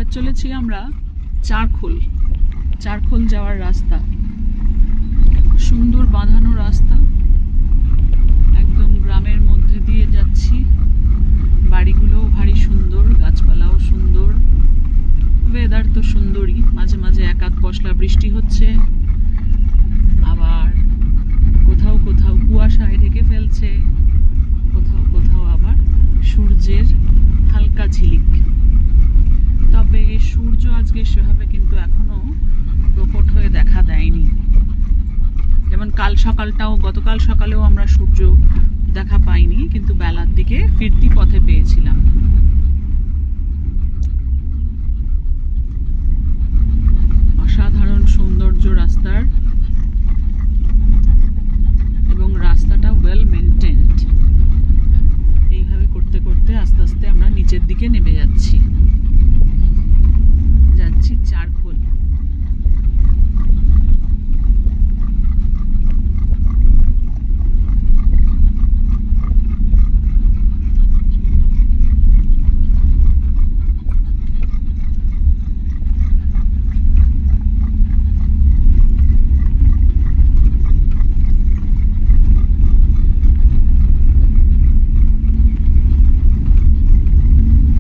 এবার চলেছি আমরা চারখোল যাওয়ার রাস্তা। সুন্দর বাঁধানো রাস্তা, একদম গ্রামের মধ্যে দিয়ে যাচ্ছি। বাড়িগুলোও ভারী সুন্দর, গাছপালাও সুন্দর, ওয়েদার তো সুন্দরই। মাঝে মাঝে এক আধ পশলা বৃষ্টি হচ্ছে, আবার কোথাও কোথাও কুয়াশায় ঢেকে ফেলছে, কোথাও কোথাও আবার সূর্যের হালকা ঝিলিক। তবে সূর্য আজকে সেভাবে কিন্তু এখনো প্রকট হয়ে দেখা দেয়নি। যেমন গতকাল সকালেও আমরা সূর্য দেখা পাইনি, কিন্তু বেলার দিকে ফিরতি পথে পেয়েছিলাম।